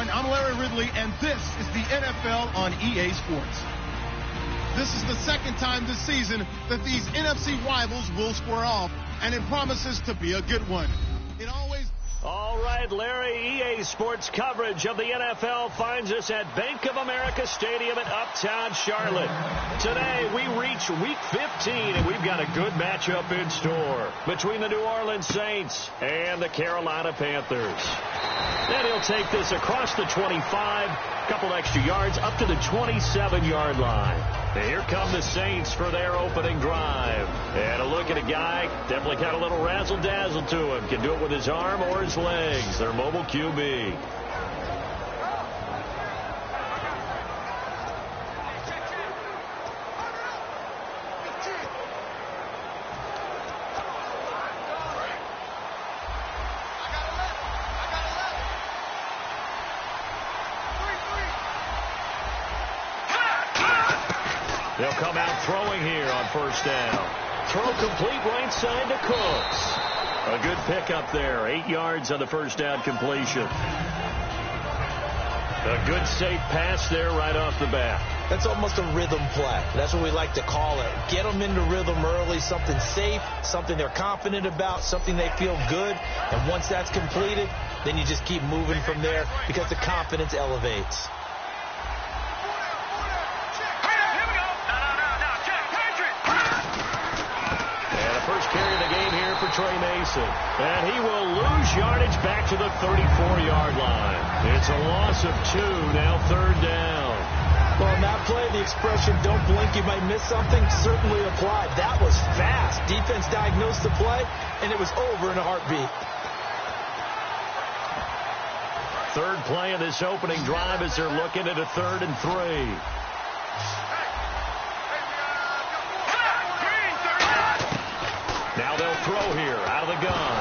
everyone. I'm Larry Ridley, and this is the NFL on EA Sports. This is the second time this season that these NFC rivals will square off, and it promises to be a good one. It always... All right, Larry, EA Sports coverage of the NFL finds us at Bank of America Stadium in Uptown Charlotte. Today, we reach Week 15, and we've got a good matchup in store between the New Orleans Saints and the Carolina Panthers. Then he'll take this across the 25, a couple extra yards, up to the 27-yard line. And here come the Saints for their opening drive. And a look at a guy, definitely got a little razzle-dazzle to him. Can do it with his arm or his legs. Their mobile QB. They'll come out throwing here on first down. Throw complete right side to Cooks. A good pickup there. 8 yards on the first down completion. A good safe pass there right off the bat. That's almost a rhythm play. That's what we like to call it. Get them into rhythm early, something safe, something they're confident about, something they feel good. And once that's completed, then you just keep moving from there because the confidence elevates. First carry of the game here for Trey Mason. And he will lose yardage back to the 34-yard line. It's a loss of 2, now third down. Well, in that play, the expression, don't blink, you might miss something, certainly applied. That was fast. Defense diagnosed the play, and it was over in a heartbeat. Third play of this opening drive as they're looking at a 3rd and 3. Now they'll throw here out of the gun.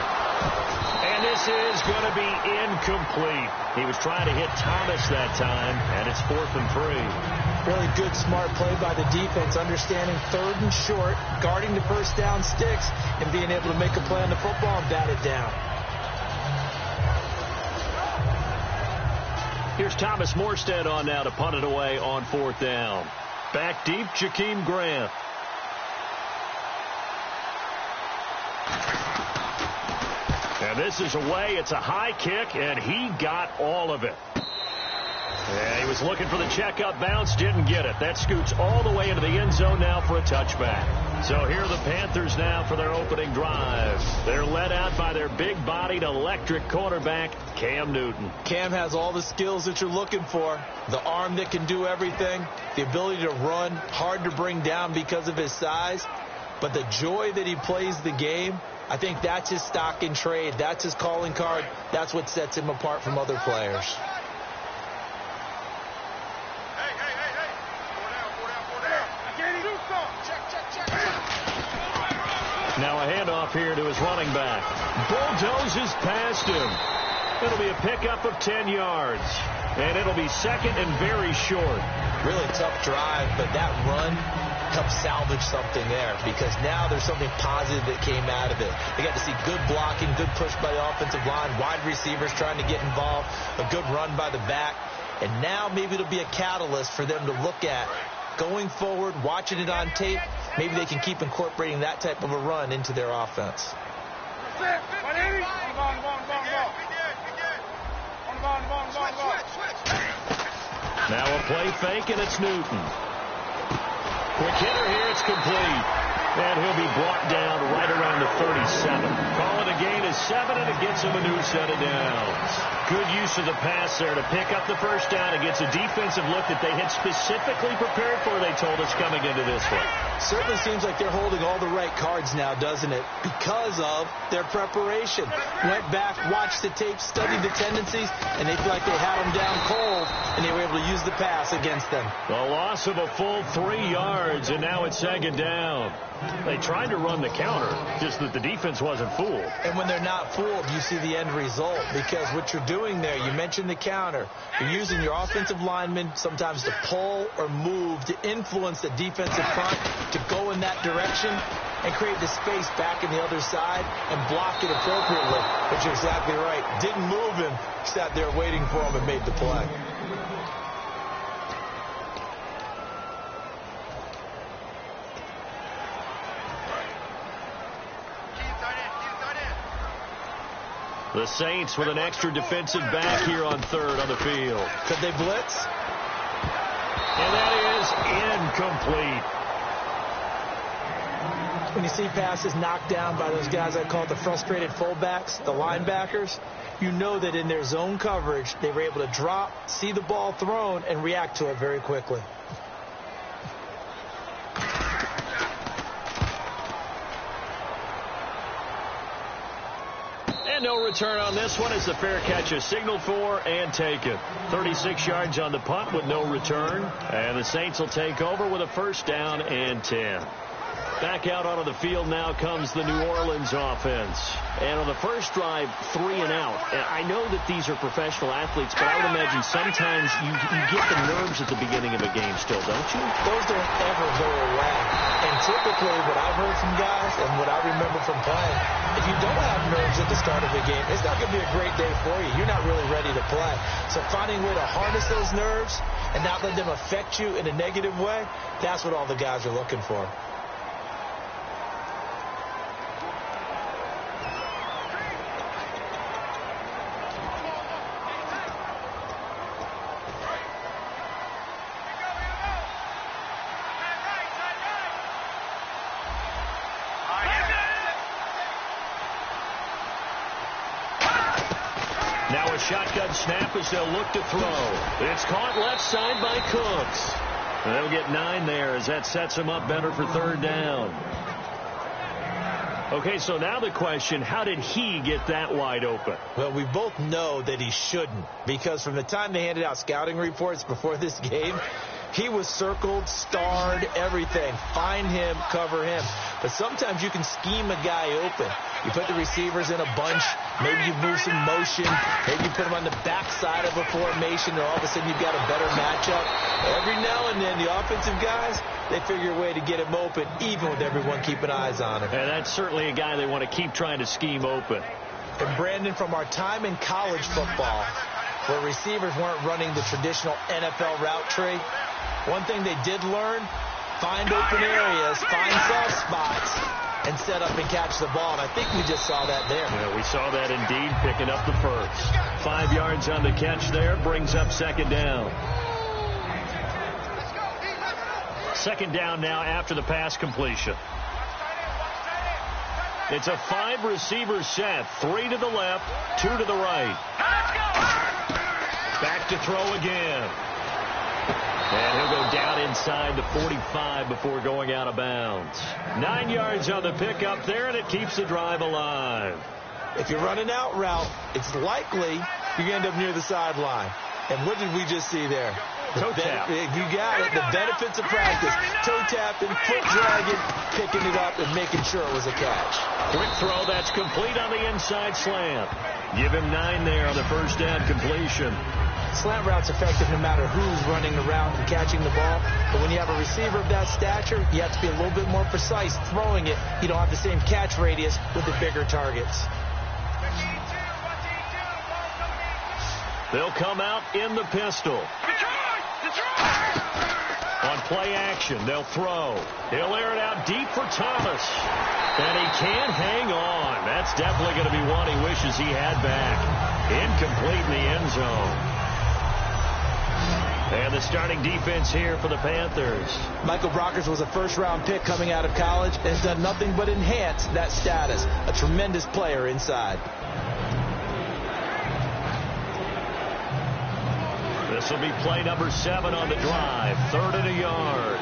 And this is going to be incomplete. He was trying to hit Thomas that time, and it's 4th and 3. Really good, smart play by the defense, understanding 3rd and short, guarding the first down sticks, and being able to make a play on the football and bat it down. Here's Thomas Morstead on now to punt it away on 4th down. Back deep, Jakeem Grant. And this is away. It's a high kick, and he got all of it. And he was looking for the checkup bounce, didn't get it. That scoots all the way into the end zone now for a touchback. So here are the Panthers now for their opening drive. They're led out by their big-bodied electric quarterback, Cam Newton. Cam has all the skills that you're looking for. The arm that can do everything, the ability to run, hard to bring down because of his size, but the joy that he plays the game, I think that's his stock in trade. That's his calling card. That's what sets him apart from other players. Now a handoff here to his running back. Bulldozes past him. It'll be a pickup of 10 yards. And it'll be 2nd and very short. Really tough drive, but that run helped salvage something there because now there's something positive that came out of it. They got to see good blocking, good push by the offensive line, wide receivers trying to get involved, a good run by the back. And now maybe it'll be a catalyst for them to look at going forward, watching it on tape. Maybe they can keep incorporating that type of a run into their offense. Now a play fake, and it's Newton. Quick hitter here, it's complete. And he'll be brought down right around the 37. Call it a gain of 7, and it gets him a new set of downs. Good use of the pass there to pick up the first down. It gets a defensive look that they had specifically prepared for, they told us, coming into this one. Certainly seems like they're holding all the right cards now, doesn't it? Because of their preparation. Went back, watched the tape, studied the tendencies, and they feel like they had them down cold, and they were able to use the pass against them. A loss of a full 3 yards, and now it's 2nd down. They tried to run the counter, just that the defense wasn't fooled. And when they're not fooled, you see the end result, because what you're doing there, you mentioned the counter. You're using your offensive linemen sometimes to pull or move to influence the defensive front to go in that direction and create the space back in the other side and block it appropriately. But you're exactly right. Didn't move him, sat there waiting for him and made the play. The Saints with an extra defensive back here on third on the field. Could they blitz? And that is incomplete. When you see passes knocked down by those guys I call the frustrated fullbacks, the linebackers, you know that in their zone coverage, they were able to drop, see the ball thrown, and react to it very quickly. And no return on this one as the fair catch is signaled for and taken. 36 yards on the punt with no return. And the Saints will take over with a first down and 10. Back out onto the field now comes the New Orleans offense. And on the first drive, 3 and out. And I know that these are professional athletes, but I would imagine sometimes you get the nerves at the beginning of a game still, don't you? Those don't ever go away. And typically what I've heard from guys and what I remember from playing, if you don't have nerves at the start of the game, it's not going to be a great day for you. You're not really ready to play. So finding a way to harness those nerves and not let them affect you in a negative way, that's what all the guys are looking for. Now a shotgun snap as they'll look to throw. It's caught left side by Cooks. They'll get 9 there as that sets them up better for third down. Okay, so now the question, how did he get that wide open? Well, we both know that he shouldn't, because from the time they handed out scouting reports before this game, he was circled, starred, everything. Find him, cover him. But sometimes you can scheme a guy open. You put the receivers in a bunch. Maybe you move some motion. Maybe you put them on the backside of a formation, and all of a sudden you've got a better matchup. Every now and then, the offensive guys, they figure a way to get him open, even with everyone keeping eyes on him. And that's certainly a guy they want to keep trying to scheme open. And Brandon, from our time in college football, where receivers weren't running the traditional NFL route tree, one thing they did learn, find open areas, find soft spots, and set up and catch the ball. And I think we just saw that there. Yeah, we saw that indeed, picking up the first. 5 yards on the catch there, brings up second down. Second down now after the pass completion. It's a 5-receiver set. 3 to the left, 2 to the right. Back to throw again. And he'll go down inside the 45 before going out of bounds. 9 yards on the pickup there, and it keeps the drive alive. If you're running out route, it's likely you're going to end up near the sideline. And what did we just see there? Toe tap. You got it. The benefits of practice. Toe tapping, foot dragging, picking it up, and making sure it was a catch. Quick throw, that's complete on the inside slant. Give him 9 there on the first down completion. Slant route's effective no matter who's running the route and catching the ball. But when you have a receiver of that stature, you have to be a little bit more precise throwing it. You don't have the same catch radius with the bigger targets. They'll come out in the pistol. On play action, they'll throw. He'll air it out deep for Thomas. And he can't hang on. That's definitely going to be one he wishes he had back. Incomplete in the end zone. And the starting defense here for the Panthers. Michael Brockers was a first-round pick coming out of college and has done nothing but enhance that status. A tremendous player inside. This will be play number 7 on the drive. 3rd and a yard.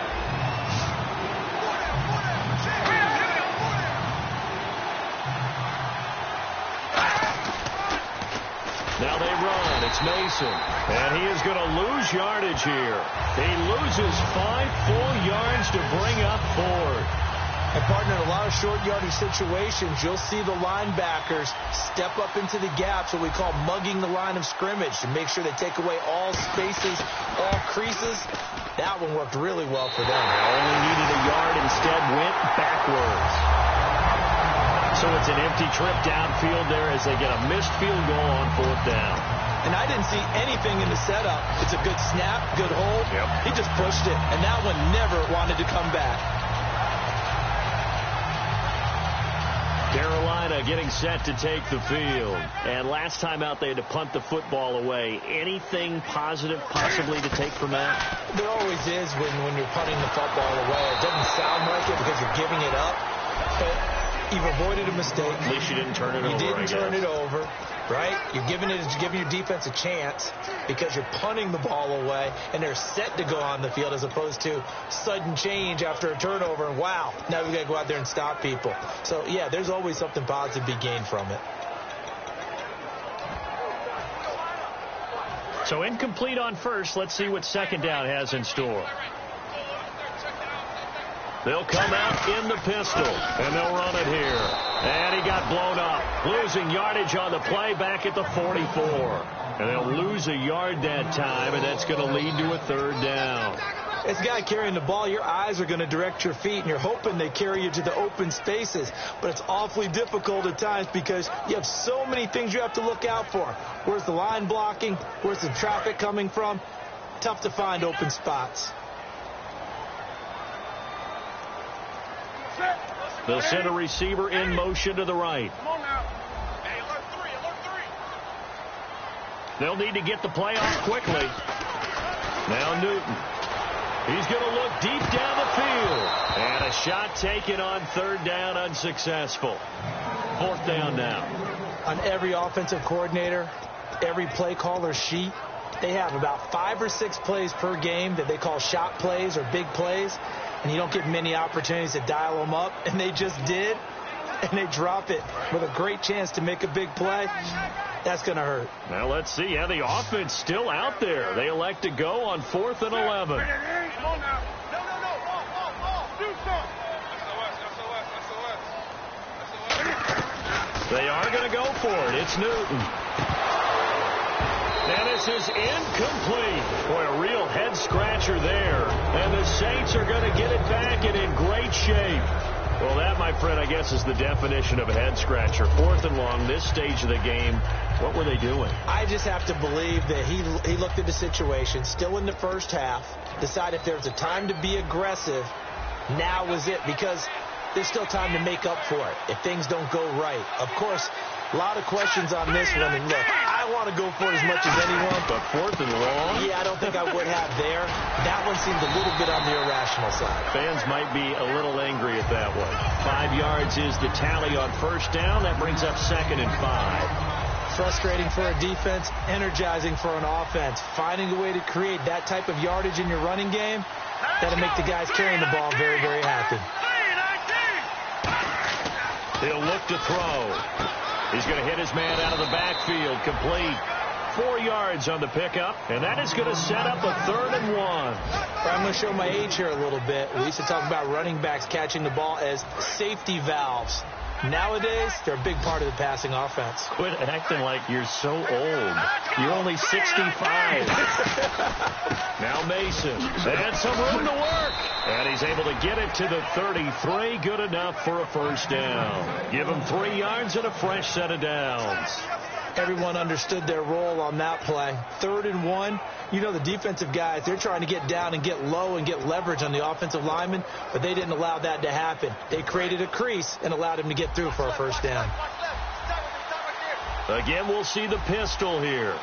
Now they run. It's Mason. And he is going to lose yardage here. He loses 5 full yards to bring up 4. And, partner, in a lot of short yardage situations, you'll see the linebackers step up into the gaps, what we call mugging the line of scrimmage, to make sure they take away all spaces, all creases. That one worked really well for them. Only needed a yard, instead went backwards. So it's an empty trip downfield there as they get a missed field goal on 4th down. And I didn't see anything in the setup. It's a good snap, good hold. Yep. He just pushed it, and that one never wanted to come back. Carolina getting set to take the field. And last time out, they had to punt the football away. Anything positive possibly to take from that? There always is when you're punting the football away. It doesn't sound like it because you're giving it up. But you've avoided a mistake. At least you didn't turn it over, You didn't turn it over, right? You're giving your defense a chance because you're punting the ball away, and they're set to go on the field as opposed to sudden change after a turnover, and wow, now we've got to go out there and stop people. So, yeah, there's always something positive to be gained from it. So incomplete on first. Let's see what 2nd down has in store. They'll come out in the pistol, and they'll run it here. And he got blown up, losing yardage on the play back at the 44. And they'll lose a yard that time, and that's going to lead to a 3rd down. As a guy carrying the ball, your eyes are going to direct your feet, and you're hoping they carry you to the open spaces. But it's awfully difficult at times because you have so many things you have to look out for. Where's the line blocking? Where's the traffic coming from? Tough to find open spots. They'll send a receiver in motion to the right. They'll need to get the play off quickly. Now Newton. He's going to look deep down the field. And a shot taken on 3rd down, unsuccessful. 4th down now. On every offensive coordinator, every play caller sheet, they have about 5 or 6 plays per game that they call shot plays or big plays. And you don't get many opportunities to dial them up. And they just did. And they drop it with a great chance to make a big play. That's going to hurt. Now let's see. Yeah, the offense still out there. They elect to go on 4th and 11. They are going to go for it. It's Newton. And this is incomplete. Boy, a real head-scratcher there. And the Saints are going to get it back and in great shape. Well, that, my friend, I guess is the definition of a head-scratcher. 4th and long, this stage of the game. What were they doing? I just have to believe that he looked at the situation, still in the first half, decided if there was a time to be aggressive, now was it, because there's still time to make up for it if things don't go right. Of course, a lot of questions on this one, and look, I want to go for it as much as anyone. But 4th and long? Yeah, I don't think I would have there. That one seemed a little bit on the irrational side. Fans might be a little angry at that one. 5 yards is the tally on 1st down. That brings up 2nd and 5. Frustrating for a defense, energizing for an offense. Finding a way to create that type of yardage in your running game, that'll make the guys carrying the ball very, very happy. He'll look to throw. He's going to hit his man out of the backfield. Complete. 4 yards on the pickup, and that is going to set up a 3rd and 1. I'm going to show my age here a little bit. We used to talk about running backs catching the ball as safety valves. Nowadays, they're a big part of the passing offense. Quit acting like you're so old. You're only 65. Now Mason. And some room to work. And he's able to get it to the 33. Good enough for a 1st down. Give him 3 yards and a fresh set of downs. Everyone understood their role on that play. 3rd and 1. You know the defensive guys, they're trying to get down and get low and get leverage on the offensive lineman, but they didn't allow that to happen. They created a crease and allowed him to get through for a 1st down. Again, we'll see the pistol here.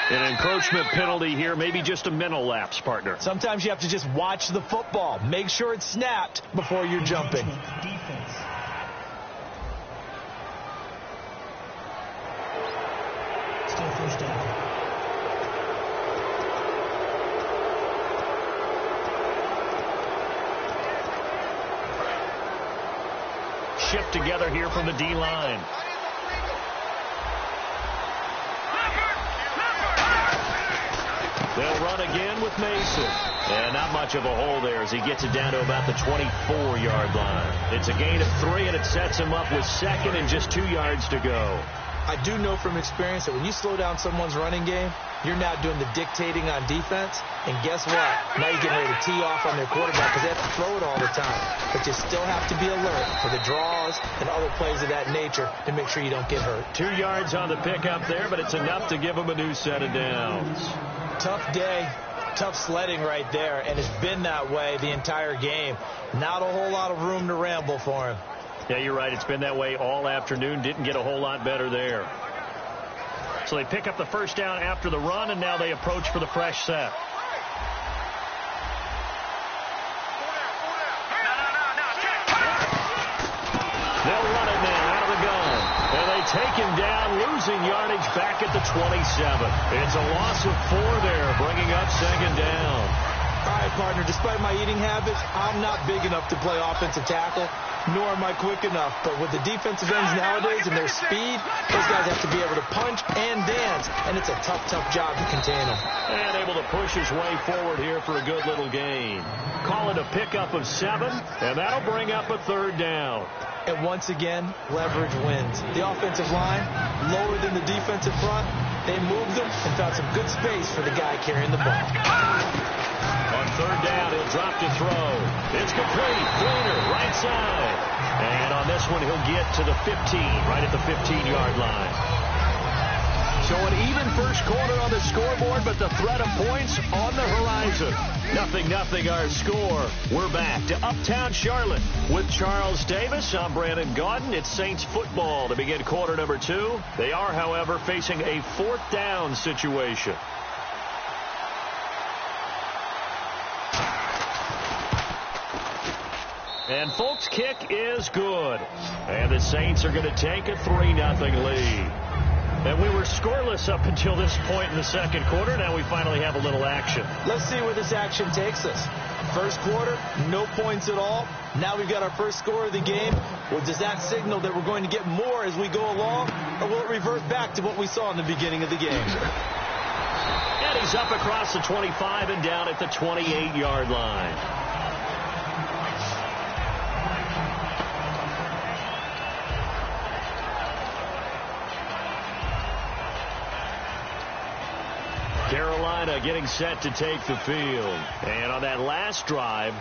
An encroachment penalty here, maybe just a mental lapse, partner. Sometimes you have to just watch the football. Make sure it's snapped before you're jumping. Still 1st down. Shift together here from the D-line. They'll run again with Mason. And now not much of a hole there as he gets it down to about the 24-yard line. It's a gain of 3, and it sets him up with second and just 2 yards to go. I do know from experience that when you slow down someone's running game, you're now doing the dictating on defense. And guess what? Now you're getting ready to tee off on their quarterback because they have to throw it all the time. But you still have to be alert for the draws and other plays of that nature to make sure you don't get hurt. 2 yards on the pickup there, but it's enough to give him a new set of downs. Tough day, tough sledding right there, and it's been that way the entire game. Not a whole lot of room to ramble for him. Yeah, you're right. It's been that way all afternoon. Didn't get a whole lot better there. So they pick up the first down after the run, and now they approach for the fresh set. They'll run it now out of the gun. And they take him down, losing yardage back at the 27. It's a loss of 4 there, bringing up second down. All right, partner, despite my eating habits, I'm not big enough to play offensive tackle, nor am I quick enough. But with the defensive ends nowadays and their speed, those guys have to be able to punch and dance, and it's a tough, tough job to contain them. And able to push his way forward here for a good little gain. Call it a pickup of 7, and that'll bring up a third down. And once again, leverage wins. The offensive line, lower than the defensive front, they moved them and found some good space for the guy carrying the ball. On third down, he'll drop to throw. It's complete. Fleener, right side. And on this one, he'll get to the 15, right at the 15-yard line. So an even first quarter on the scoreboard, but the threat of points on the horizon. 0-0 our score. We're back to Uptown Charlotte with Charles Davis. I'm Brandon Gaudin. It's Saints football to begin quarter number 2. They are, however, facing a 4th down situation. And Folk's kick is good. And the Saints are going to take a 3-0 lead. And we were scoreless up until this point in the second quarter. Now we finally have a little action. Let's see where this action takes us. First quarter, no points at all. Now we've got our first score of the game. Well, does that signal that we're going to get more as we go along? Or will it revert back to what we saw in the beginning of the game? And he's up across the 25 and down at the 28-yard line. Carolina getting set to take the field. And on that last drive,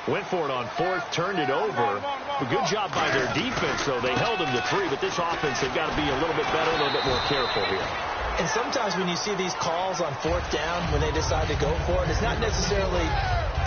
went for it on 4th, turned it over. A good job by their defense, though. They held them to 3, but this offense, they've got to be a little bit better, a little bit more careful here. And sometimes when you see these calls on 4th down, when they decide to go for it, it's not necessarily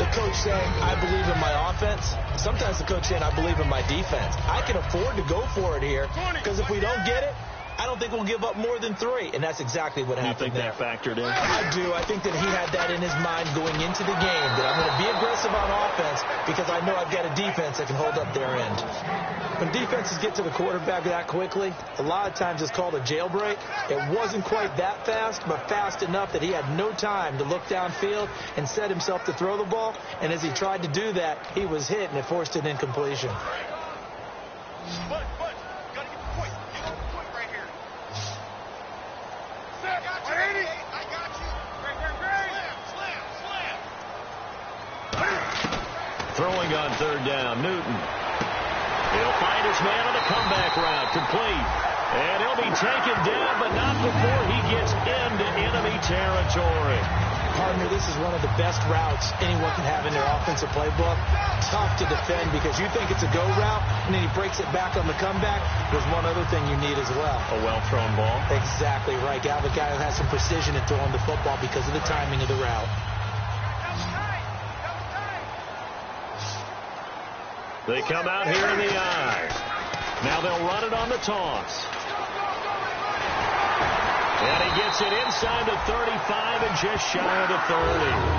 the coach saying, I believe in my offense. Sometimes the coach saying, I believe in my defense. I can afford to go for it here, because if we don't get it, I don't think we'll give up more than 3, and that's exactly what happened there. You think that factored in? I do. I think that he had that in his mind going into the game, that I'm going to be aggressive on offense because I know I've got a defense that can hold up their end. When defenses get to the quarterback that quickly, a lot of times it's called a jailbreak. It wasn't quite that fast, but fast enough that he had no time to look downfield and set himself to throw the ball, and as he tried to do that, he was hit, and it forced an incompletion. Throwing on third down, Newton. He'll find his man on the comeback route, complete. And he'll be taken down, but not before he gets into enemy territory. Partner, this is one of the best routes anyone can have in their offensive playbook. Tough to defend because you think it's a go route, and then he breaks it back on the comeback. There's one other thing you need as well. A well-thrown ball. Exactly right. You have a guy who has some precision in throwing the football because of the timing of the route. They come out here in the eye. Now they'll run it on the toss. And he gets it inside the 35 and just shy of the 30.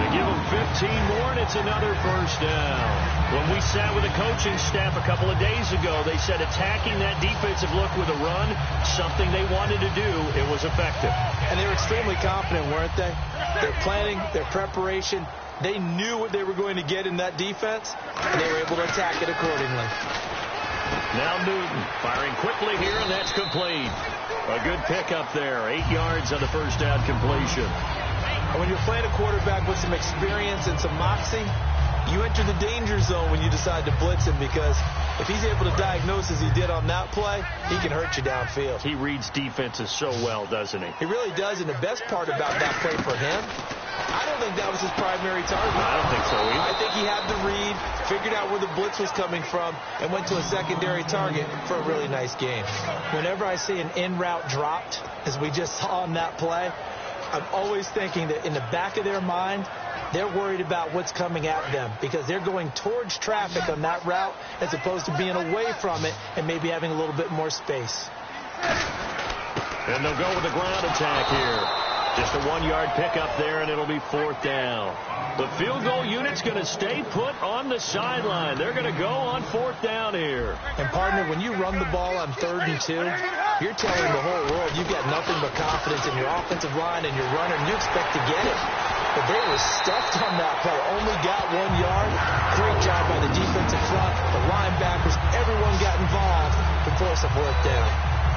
They give him 15 more, and it's another first down. When we sat with the coaching staff a couple of days ago, they said attacking that defensive look with a run, something they wanted to do, it was effective. And they were extremely confident, weren't they? Their planning, their preparation, they knew what they were going to get in that defense, and they were able to attack it accordingly. Now Newton firing quickly here, and that's complete. A good pickup there. 8 yards on the first down completion. And when you're playing a quarterback with some experience and some moxie, you enter the danger zone when you decide to blitz him, because if he's able to diagnose as he did on that play, he can hurt you downfield. He reads defenses so well, doesn't he? He really does, and the best part about that play for him, I don't think that was his primary target. I don't think so either. I think he had the read, figured out where the blitz was coming from, and went to a secondary target for a really nice game. Whenever I see an in-route dropped, as we just saw on that play, I'm always thinking that in the back of their mind, they're worried about what's coming at them, because they're going towards traffic on that route as opposed to being away from it and maybe having a little bit more space. And they'll go with the ground attack here. Just a 1-yard pickup there, and it'll be 4th down. The field goal unit's going to stay put on the sideline. They're going to go on 4th down here. And, partner, when you run the ball on 3rd and 2, you're telling the whole world you've got nothing but confidence in your offensive line and your runner, and you expect to get it. But they were stuffed on that play. Only got 1 yard. Great job by the defensive front, the linebackers. Everyone got involved to force a 4th down.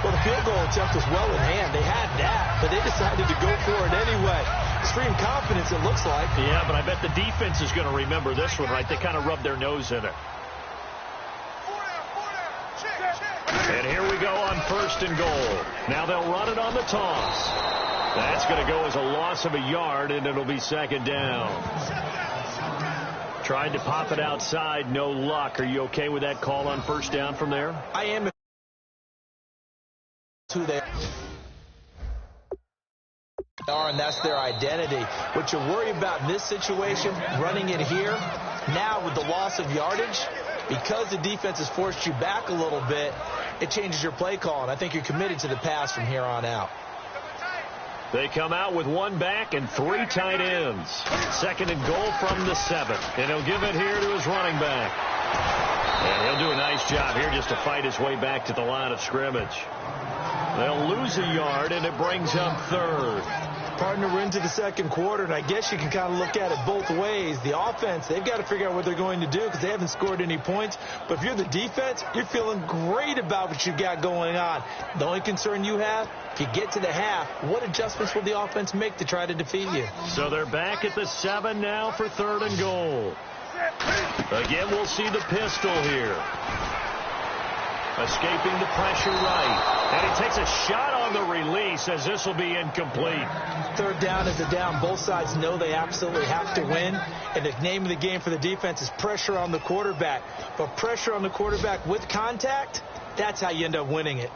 Well, the field goal attempt was well in hand. They had that, but they decided to go for it anyway. Extreme confidence, it looks like. Yeah, but I bet the defense is going to remember this one, right? They kind of rubbed their nose in it. And here we go on 1st and goal. Now they'll run it on the toss. That's going to go as a loss of a yard, and it'll be 2nd down. Tried to pop it outside, no luck. Are you okay with that call on 1st down from there? I am. Who they are, and that's their identity. What you worry about in this situation, running it here, now with the loss of yardage, because the defense has forced you back a little bit, it changes your play call, and I think you're committed to the pass from here on out. They come out with 1 back and 3 tight ends. 2nd and goal from the 7. And he'll give it here to his running back. And he'll do a nice job here just to fight his way back to the line of scrimmage. They'll lose a yard, and it brings up 3rd. Partner, we're into the 2nd quarter, and I guess you can kind of look at it both ways. The offense, they've got to figure out what they're going to do because they haven't scored any points. But if you're the defense, you're feeling great about what you've got going on. The only concern you have, if you get to the half, what adjustments will the offense make to try to defeat you? So they're back at the 7 now for 3rd and goal. Again, we'll see the pistol here. Escaping the pressure right. And he takes a shot on the release as this will be incomplete. 3rd down is a down. Both sides know they absolutely have to win. And the name of the game for the defense is pressure on the quarterback. But pressure on the quarterback with contact, that's how you end up winning it.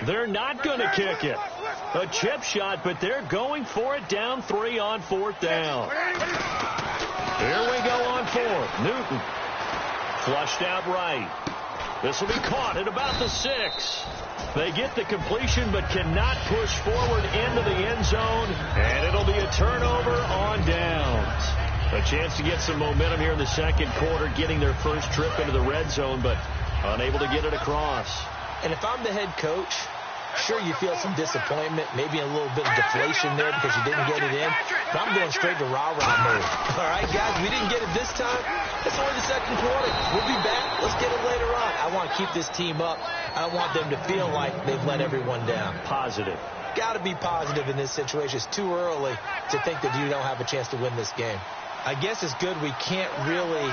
They're not going to kick it. A chip shot, but they're going for it down 3 on 4th down. Here we go on 4th. Newton flushed out right. This will be caught at about the 6. They get the completion but cannot push forward into the end zone, and it'll be a turnover on downs. A chance to get some momentum here in the 2nd quarter, getting their first trip into the red zone, but unable to get it across. And if I'm the head coach, sure, you feel some disappointment, maybe a little bit of deflation there because you didn't get it in. But I'm going straight to rah-rah mode. All right, guys, we didn't get it this time. It's only the 2nd quarter. We'll be back. Let's get it later on. I want to keep this team up. I don't want them to feel like they've let everyone down. Positive. Got to be positive in this situation. It's too early to think that you don't have a chance to win this game. I guess it's good we can't really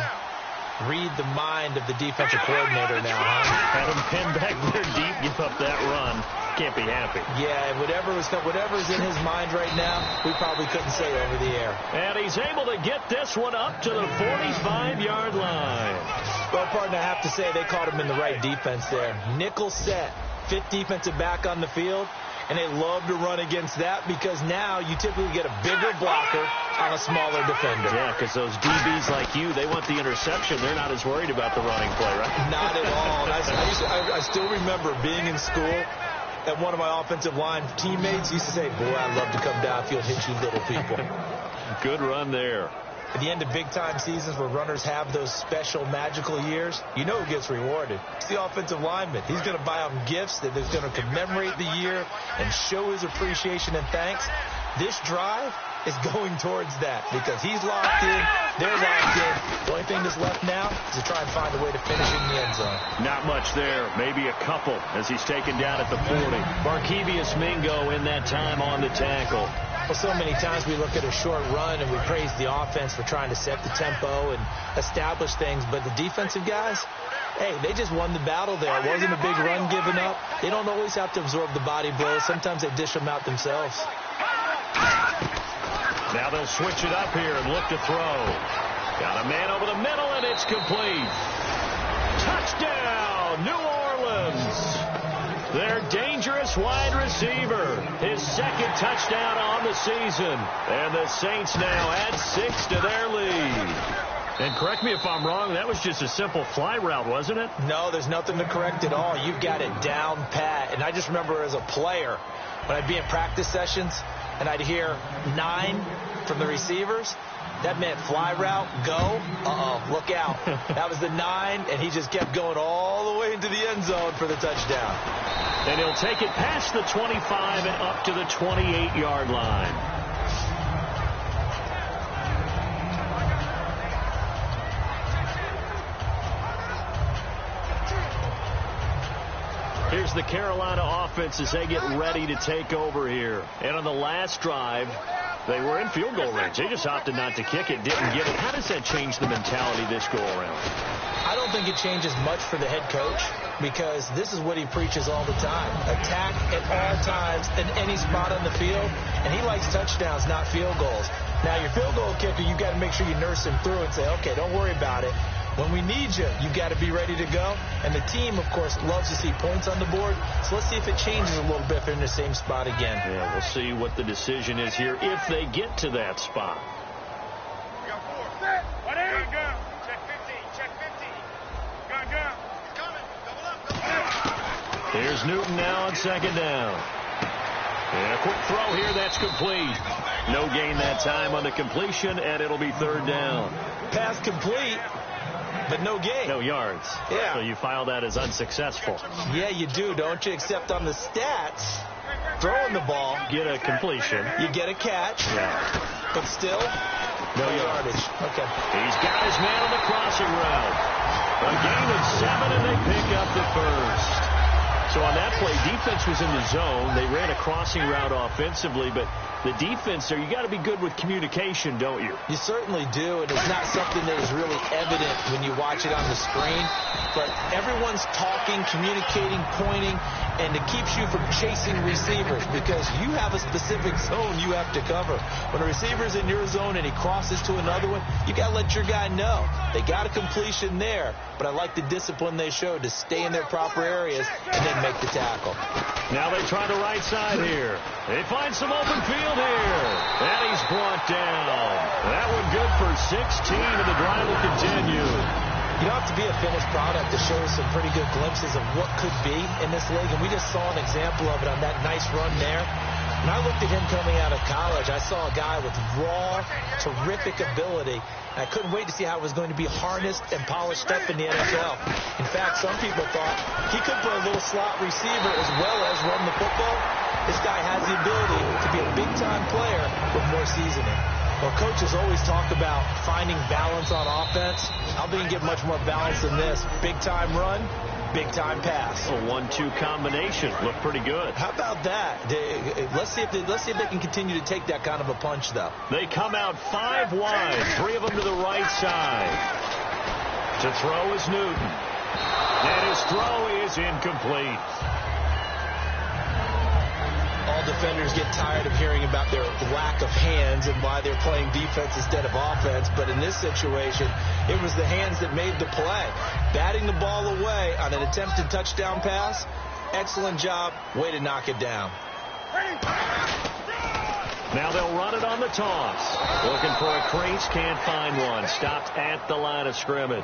read the mind of the defensive coordinator now, huh? Had him pinned back there deep, give up that run. Can't be happy. Yeah, whatever's in his mind right now, we probably couldn't say over the air. And he's able to get this one up to the 45-yard line. Well, partner, I have to say they caught him in the right defense there. Nickel set, 5th defensive back on the field, and they love to run against that because now you typically get a bigger blocker on a smaller defender. Yeah, because those DBs like you, they want the interception. They're not as worried about the running play, right? Not at all. I still remember being in school, and one of my offensive line teammates used to say, boy, I'd love to come downfield and hit you little people. Good run there. At the end of big-time seasons where runners have those special magical years, you know who gets rewarded. It's the offensive lineman. He's going to buy them gifts that is going to commemorate the year and show his appreciation and thanks. This drive, is going towards that because he's locked in, they're locked in. The only thing that's left now is to try and find a way to finish in the end zone. Not much there, maybe a couple as he's taken down at the 40. Barkevious Mingo in that time on the tackle. Well, so many times we look at a short run and we praise the offense for trying to set the tempo and establish things, but the defensive guys, hey, they just won the battle there. It wasn't a big run given up. They don't always have to absorb the body blows. Sometimes they dish them out themselves. Now they'll switch it up here and look to throw. Got a man over the middle, and it's complete. Touchdown, New Orleans. Their dangerous wide receiver. His second touchdown on the season. And the Saints now add 6 to their lead. And correct me if I'm wrong, that was just a simple fly route, wasn't it? No, there's nothing to correct at all. You've got it down pat. And I just remember as a player, when I'd be in practice sessions, and I'd hear 9 from the receivers, that meant fly route, go, look out. That was the 9, and he just kept going all the way into the end zone for the touchdown. And he'll take it past the 25 and up to the 28-yard line. Here's the Carolina offense as they get ready to take over here. And on the last drive, they were in field goal range. They just opted not to kick it, didn't get it. How does that change the mentality this go-around? I don't think it changes much for the head coach because this is what he preaches all the time. Attack at all times in any spot on the field, and he likes touchdowns, not field goals. Now, your field goal kicker, you've got to make sure you nurse him through and say, okay, don't worry about it. When we need you, you've got to be ready to go. And the team, of course, loves to see points on the board. So let's see if it changes a little bit if they're in the same spot again. Yeah, we'll see what the decision is here if they get to that spot. We got 4. Set. Go. Check 15. Check 15. Go. Coming. Double up. Here's Newton now on second down. And a quick throw here. That's complete. No gain that time on the completion, and it'll be third down. Pass complete, but no gain. No yards. Yeah. So you file that as unsuccessful. Yeah, you do, don't you? Except on the stats, throwing the ball. Get a completion. You get a catch. Yeah. But still, no yardage. Okay. He's got his man on the crossing route. A gain of 7, and they pick up the first. So on that play, defense was in the zone. They ran a crossing route offensively, but the defense there, you got to be good with communication, don't you? You certainly do, and it's not something that is really evident when you watch it on the screen. But everyone's talking, communicating, pointing, and it keeps you from chasing receivers because you have a specific zone you have to cover. When a receiver's in your zone and he crosses to another one, you got to let your guy know. They got a completion there, but I like the discipline they showed to stay in their proper areas and then make the tackle. Now they try the right side here. They find some open field here. And he's brought down. That one good for 16, and the drive will continue. You don't have to be a finished product to show some pretty good glimpses of what could be in this league, and we just saw an example of it on that nice run there. When I looked at him coming out of college, I saw a guy with raw, terrific ability, and I couldn't wait to see how it was going to be harnessed and polished up in the NFL. In fact, some people thought he could play a little slot receiver as well as run the football. This guy has the ability to be a big-time player with more seasoning. Well, coaches always talk about finding balance on offense. How they can get much more balance than this? Big-time run, big-time pass. A 1-2 combination. Looked pretty good. How about that? Let's see if they can continue to take that kind of a punch, though. They come out 5 wide, 3 of them to the right side. To throw is Newton. And his throw is incomplete. All defenders get tired of hearing about their lack of hands and why they're playing defense instead of offense. But in this situation, it was the hands that made the play. Batting the ball away on an attempted touchdown pass, excellent job. Way to knock it down. Now they'll run it on the toss. Looking for a crease, can't find one. Stopped at the line of scrimmage.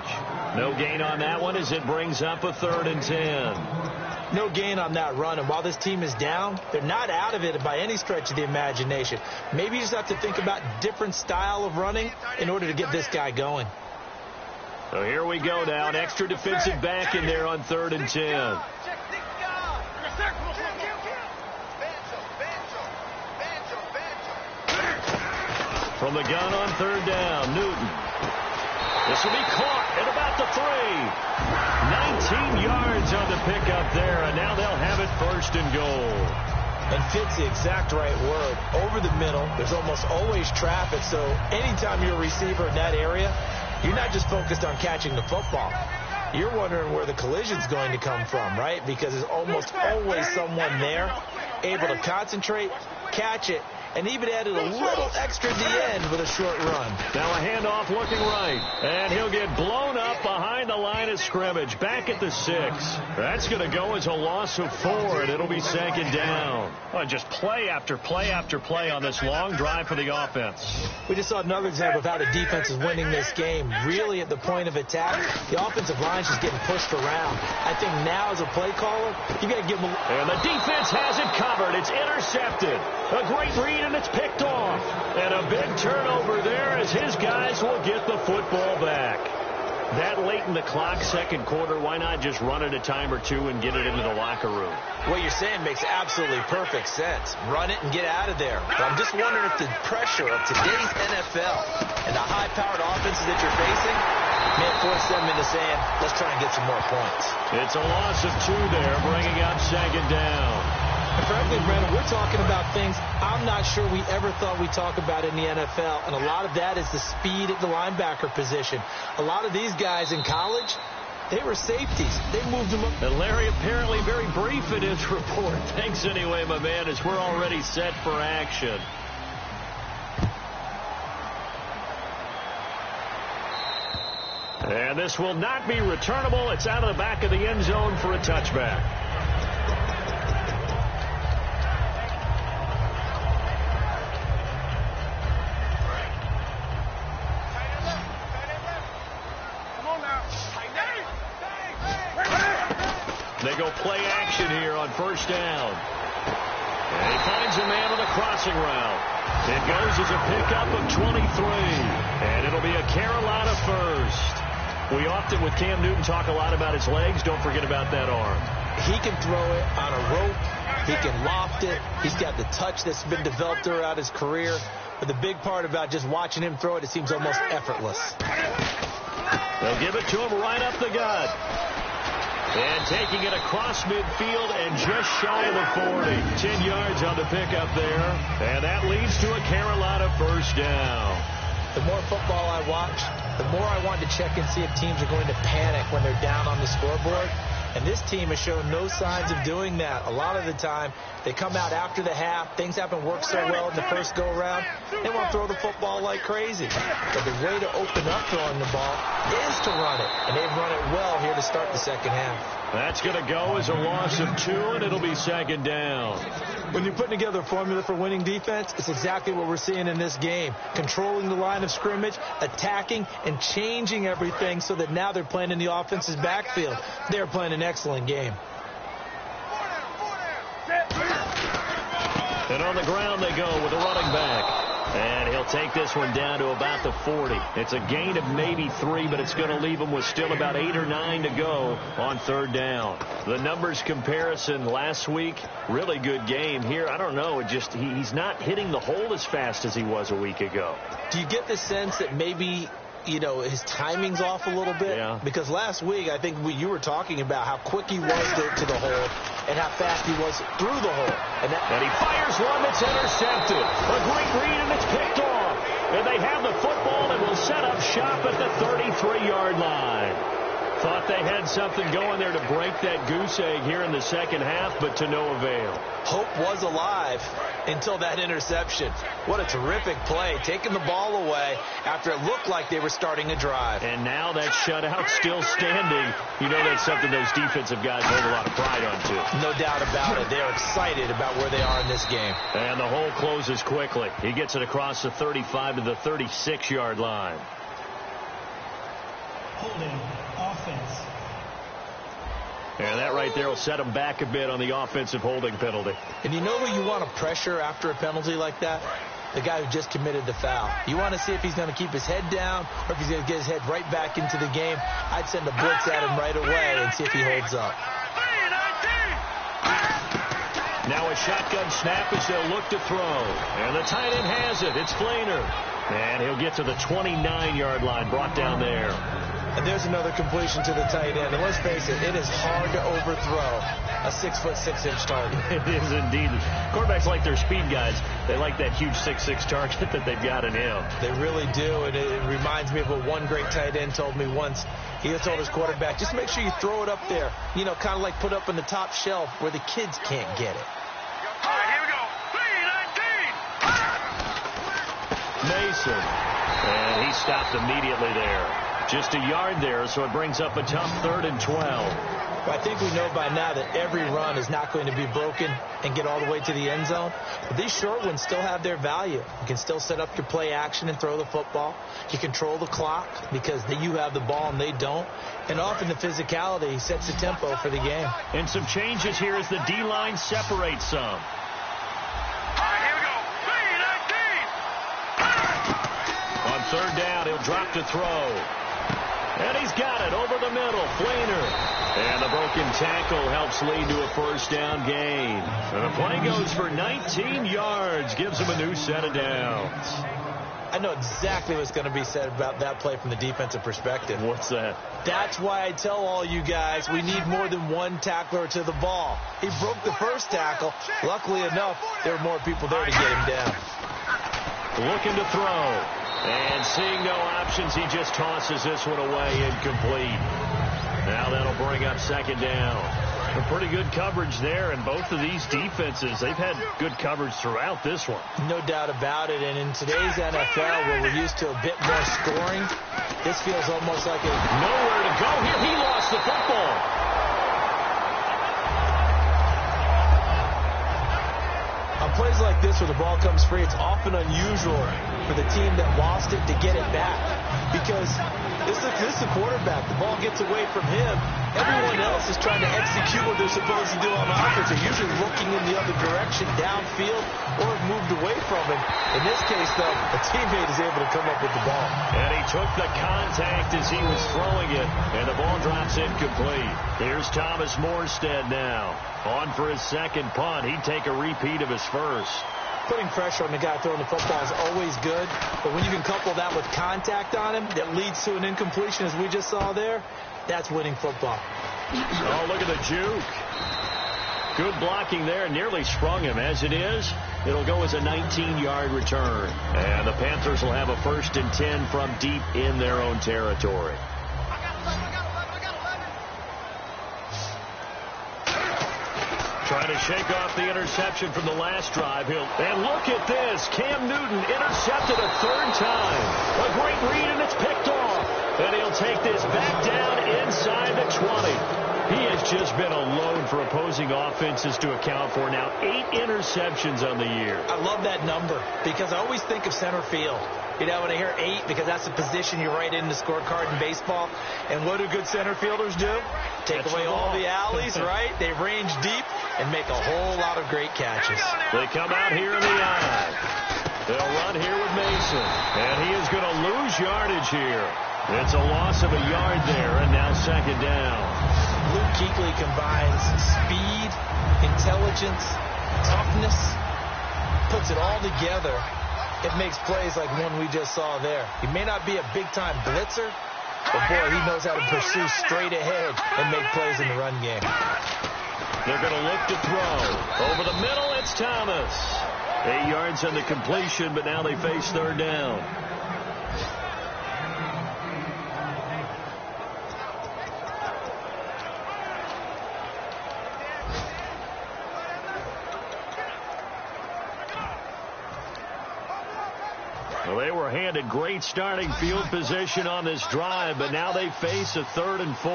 No gain on that one as it brings up a 3rd and 10. No gain on that run, and while this team is down, they're not out of it by any stretch of the imagination. Maybe you just have to think about different style of running in order to get this guy going. So here we go now, an extra defensive back in there on 3rd and 10. From the gun on third down, Newton. This will be caught at about the 3. 19 yards on the pickup there, and now they'll have it first and goal. And fits the exact right word. Over the middle, there's almost always traffic, so anytime you're a receiver in that area, you're not just focused on catching the football. You're wondering where the collision's going to come from, right? Because there's almost always someone there able to concentrate, catch it, and even added a little extra at the end with a short run. Now a handoff looking right, and he'll get blown up behind the line of scrimmage, back at the 6. That's going to go as a loss of 4, and it'll be second down. Well, just play after play after play on this long drive for the offense. We just saw another example of how the defense is winning this game. Really at the point of attack, the offensive line's just getting pushed around. I think now as a play caller, you got to give them a... And the defense has it covered. It's intercepted. A great read, and it's picked off. And a big turnover there as his guys will get the football back. That late in the clock, second quarter, why not just run it a time or two and get it into the locker room? What you're saying makes absolutely perfect sense. Run it and get out of there. But I'm just wondering if the pressure of today's NFL and the high-powered offenses that you're facing may force them into saying, let's try and get some more points. It's a loss of 2 there, bringing up second down. And frankly, Brandon, we're talking about things I'm not sure we ever thought we'd talk about in the NFL. And a lot of that is the speed at the linebacker position. A lot of these guys in college, they were safeties. They moved them up. And Larry apparently very brief in his report. Thanks anyway, my man, as we're already set for action. And this will not be returnable. It's out of the back of the end zone for a touchback. They go play action here on first down. And he finds a man on the crossing route. It goes as a pickup of 23. And it'll be a Carolina first. We often, with Cam Newton, talk a lot about his legs. Don't forget about that arm. He can throw it on a rope. He can loft it. He's got the touch that's been developed throughout his career. But the big part about just watching him throw it, it seems almost effortless. They'll give it to him right up the gut. And taking it across midfield and just shy of the 40. 10 yards on the pickup there. And that leads to a Carolina first down. The more football I watch, the more I want to check and see if teams are going to panic when they're down on the scoreboard. And this team has shown no signs of doing that. A lot of the time, they come out after the half. Things haven't worked so well in the first go-around. They want to throw the football like crazy. But the way to open up throwing the ball is to run it. And they've run it well here to start the second half. That's going to go as a loss of 2, and it'll be second down. When you're putting together a formula for winning defense, it's exactly what we're seeing in this game. Controlling the line of scrimmage, attacking, and changing everything so that now they're playing in the offense's backfield. They're playing an excellent game. And on the ground they go with a running back. And he'll take this one down to about the 40. It's a gain of maybe 3, but it's going to leave him with still about 8 or 9 to go on third down. The numbers comparison last week, really good game. Here, I don't know, he's not hitting the hole as fast as he was a week ago. Do you get the sense that maybe, his timing's off a little bit? Yeah. Because last week, I think you were talking about how quick he was to the hole and how fast he was through the hole. And he fires one that's intercepted. A great read, and it's picked off. And they have the football and will set up shop at the 33-yard line. Thought they had something going there to break that goose egg here in the second half, but to no avail. Hope was alive until that interception. What a terrific play, taking the ball away after it looked like they were starting a drive. And now that shutout still standing. That's something those defensive guys hold a lot of pride on, too. No doubt about it. They're excited about where they are in this game. And the hole closes quickly. He gets it across the 35 to the 36-yard line. Holding offense. And that right there will set him back a bit on the offensive holding penalty. And you know who you want to pressure after a penalty like that? The guy who just committed the foul. You want to see if he's going to keep his head down or if he's going to get his head right back into the game. I'd send a blitz at him right away and see if he holds up. Now a shotgun snap as they'll look to throw. And the tight end has it. It's Flainer. And he'll get to the 29-yard line, brought down there. And there's another completion to the tight end. And let's face it, it is hard to overthrow a 6'6" target. It is indeed. Quarterbacks like their speed guys. They like that huge 6'6" target that they've got in him. They really do, and it reminds me of what one great tight end told me once. He told his quarterback, just make sure you throw it up there, you know, kind of like put up on the top shelf where the kids can't get it. All right, here we go. 3-19. Mason. And he stopped immediately there. Just a yard there, so it brings up a tough 3rd and 12. Well, I think we know by now that every run is not going to be broken and get all the way to the end zone. But these short ones still have their value. You can still set up your play action and throw the football. You control the clock because you have the ball and they don't. And often the physicality sets the tempo for the game. And some changes here as the D-line separates some. All right, here we go. 3-19. On 3rd down, he'll drop to throw. And he's got it over the middle. Flainer. And the broken tackle helps lead to a 1st down gain. And the play goes for 19 yards. Gives him a new set of downs. I know exactly what's going to be said about that play from the defensive perspective. What's that? That's why I tell all you guys we need more than one tackler to the ball. He broke the first tackle. Luckily enough, there were more people there to get him down. Looking to throw. And seeing no options, he just tosses this one away, incomplete. Now that'll bring up 2nd down. A pretty good coverage there, and both of these defenses, they've had good coverage throughout this one. No doubt about it, and in today's NFL, where we're used to a bit more scoring, this feels almost like nowhere to go here. He lost the football. On plays like this where the ball comes free, it's often unusual for the team that lost it to get it back. Because this is the quarterback. The ball gets away from him. Everyone else is trying to execute what they're supposed to do on offense. They're usually looking in the other direction, downfield, or have moved away from it. In this case, though, a teammate is able to come up with the ball. And he took the contact as he was throwing it, and the ball drops incomplete. Here's Thomas Morstead now. On for his 2nd punt. He'd take a repeat of his first. Putting pressure on the guy throwing the football is always good, but when you can couple that with contact on him that leads to an incompletion, as we just saw there, that's winning football. Oh, look at the juke. Good blocking there. Nearly sprung him. As it is, it'll go as a 19-yard return. And the Panthers will have a 1st and 10 from deep in their own territory. Trying to shake off the interception from the last drive. And look at this. Cam Newton intercepted a 3rd time. A great read, and it's picked off. And he'll take this back down inside the 20. He has just been a load for opposing offenses to account for. Now 8 interceptions on the year. I love that number because I always think of center field. You know, when I hear 8, because that's the position you write in the scorecard in baseball. And what do good center fielders do? Take away all the alleys, right? They range deep and make a whole lot of great catches. They come out here in the eye. They'll run here with Mason. And he is going to lose yardage here. It's a loss of a yard there, and now 2nd down. Luke Kuechly combines speed, intelligence, toughness, puts it all together. It makes plays like one we just saw there. He may not be a big-time blitzer, but, boy, he knows how to pursue straight ahead and make plays in the run game. They're going to look to throw. Over the middle, it's Thomas. 8 yards on the completion, but now they face 3rd down. Well, they were handed great starting field position on this drive, but now they face a 3rd and 4.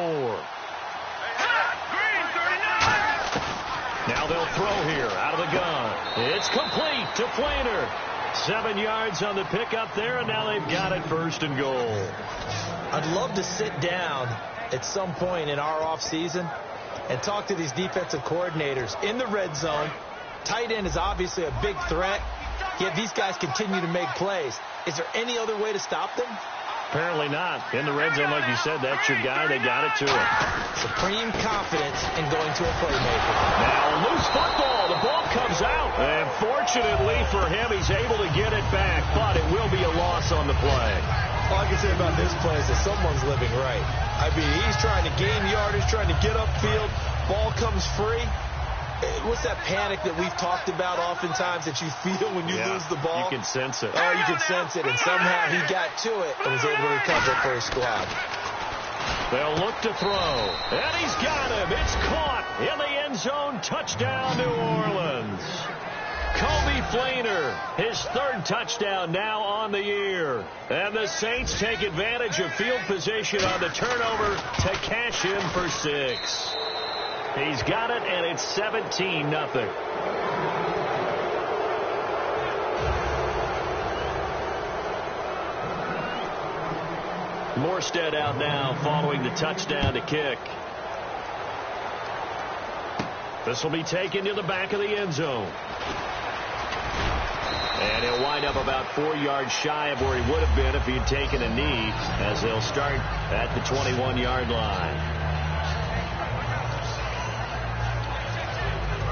Now they'll throw here out of the gun. It's complete to Flainer. 7 yards on the pickup there, and now they've got it 1st and goal. I'd love to sit down at some point in our offseason and talk to these defensive coordinators in the red zone. Tight end is obviously a big threat, yet these guys continue to make plays. Is there any other way to stop them? Apparently not. In the red zone, like you said, that's your guy. They got it to him. Supreme confidence in going to a playmaker. Now, loose football. The ball comes out. And fortunately for him, he's able to get it back. But it will be a loss pass on the play. All I can say about this play is that someone's living right. I mean, he's trying to gain yardage, trying to get upfield. Ball comes free. What's that panic that we've talked about oftentimes that you feel when you lose the ball? You can sense it. Oh, you can sense it. And somehow he got to it and was able to recover for his squad. They'll look to throw. And he's got him. It's caught in the end zone. Touchdown, New Orleans. Kobe Flainer, his third touchdown now on the year. And the Saints take advantage of field position on the turnover to cash in for 6. He's got it, and it's 17-0. Morstead out now following the touchdown to kick. This will be taken to the back of the end zone. And he'll wind up about 4 yards shy of where he would have been if he had taken a knee, as they'll start at the 21-yard line.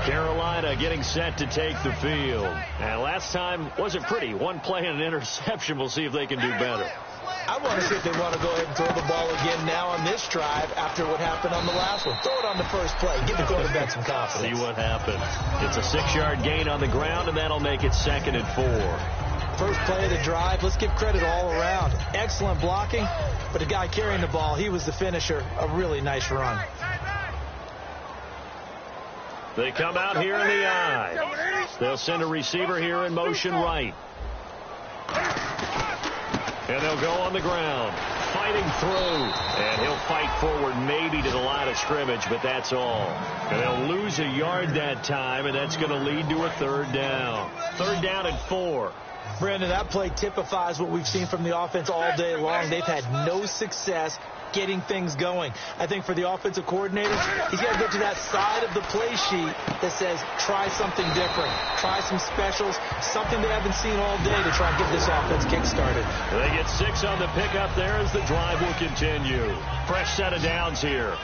Carolina getting set to take the field. And last time wasn't pretty. One play and an interception. We'll see if they can do better. I want to see if they want to go ahead and throw the ball again now on this drive after what happened on the last one. Throw it on the first play. Give the quarterback some confidence. See what happens. It's a 6-yard gain on the ground, and that'll make it 2nd and 4. First play of the drive. Let's give credit all around. Excellent blocking, but the guy carrying the ball, he was the finisher. A really nice run. They come out here in the eye. They'll send a receiver here in motion right. And they'll go on the ground, fighting through. And he'll fight forward maybe to the line of scrimmage, but that's all. And they'll lose a yard that time, and that's going to lead to a 3rd down. 3rd down and 4. Brandon, that play typifies what we've seen from the offense all day long. They've had no success getting things going. I think for the offensive coordinator, he's got to get to that side of the play sheet that says, try something different. Try some specials, something they haven't seen all day to try and get this offense kick-started. They get 6 on the pickup there as the drive will continue. Fresh set of downs here.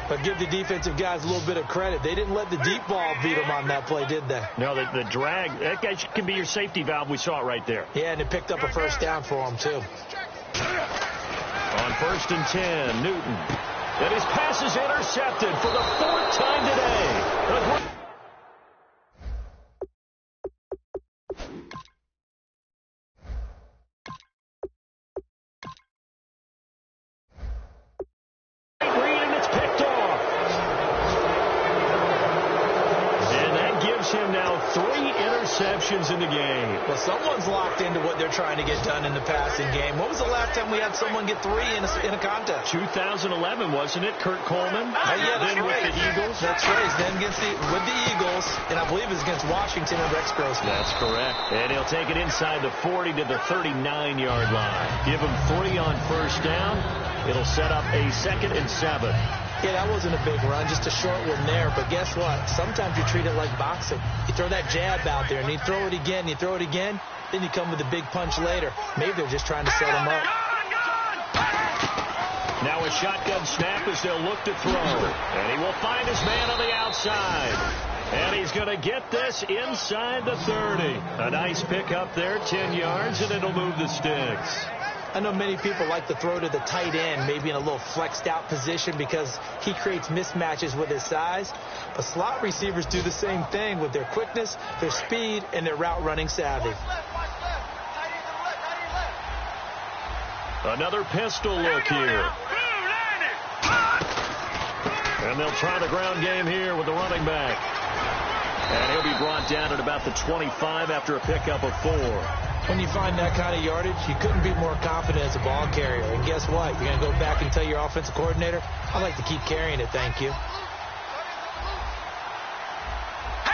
But give the defensive guys a little bit of credit. They didn't let the deep ball beat them on that play, did they? No, the drag, that guy can be your safety valve. We saw it right there. Yeah, and it picked up a first down for him, too. On 1st and 10, Newton. And his pass is intercepted for the 4th time today. And it's picked off. And that gives him now 3 interceptions in the game. Well, someone's locked into what they're trying to get done in the passing game. When was the last time we had someone get 3 in a contest? 2011, wasn't it? Kurt Coleman. Yeah, that's then right. With the Eagles. That's right. Then with the Eagles, and I believe it was against Washington and Rex Grossman. That's correct. And he'll take it inside the 40 to the 39-yard line. Give him 3 on 1st down. It'll set up a 2nd and 7. Yeah, that wasn't a big run, just a short one there. But guess what? Sometimes you treat it like boxing. You throw that jab out there, and you throw it again, you throw it again, then you come with a big punch later. Maybe they're just trying to set him up. Now a shotgun snap as they'll look to throw. And he will find his man on the outside. And he's going to get this inside the 30. A nice pick up there, 10 yards, and it'll move the sticks. I know many people like to throw to the tight end, maybe in a little flexed out position because he creates mismatches with his size. But slot receivers do the same thing with their quickness, their speed, and their route running savvy. Another pistol look here. And they'll try the ground game here with the running back. And he'll be brought down at about the 25 after a pickup of 4. When you find that kind of yardage, you couldn't be more confident as a ball carrier. And guess what? You're going to go back and tell your offensive coordinator, I'd like to keep carrying it, thank you. Here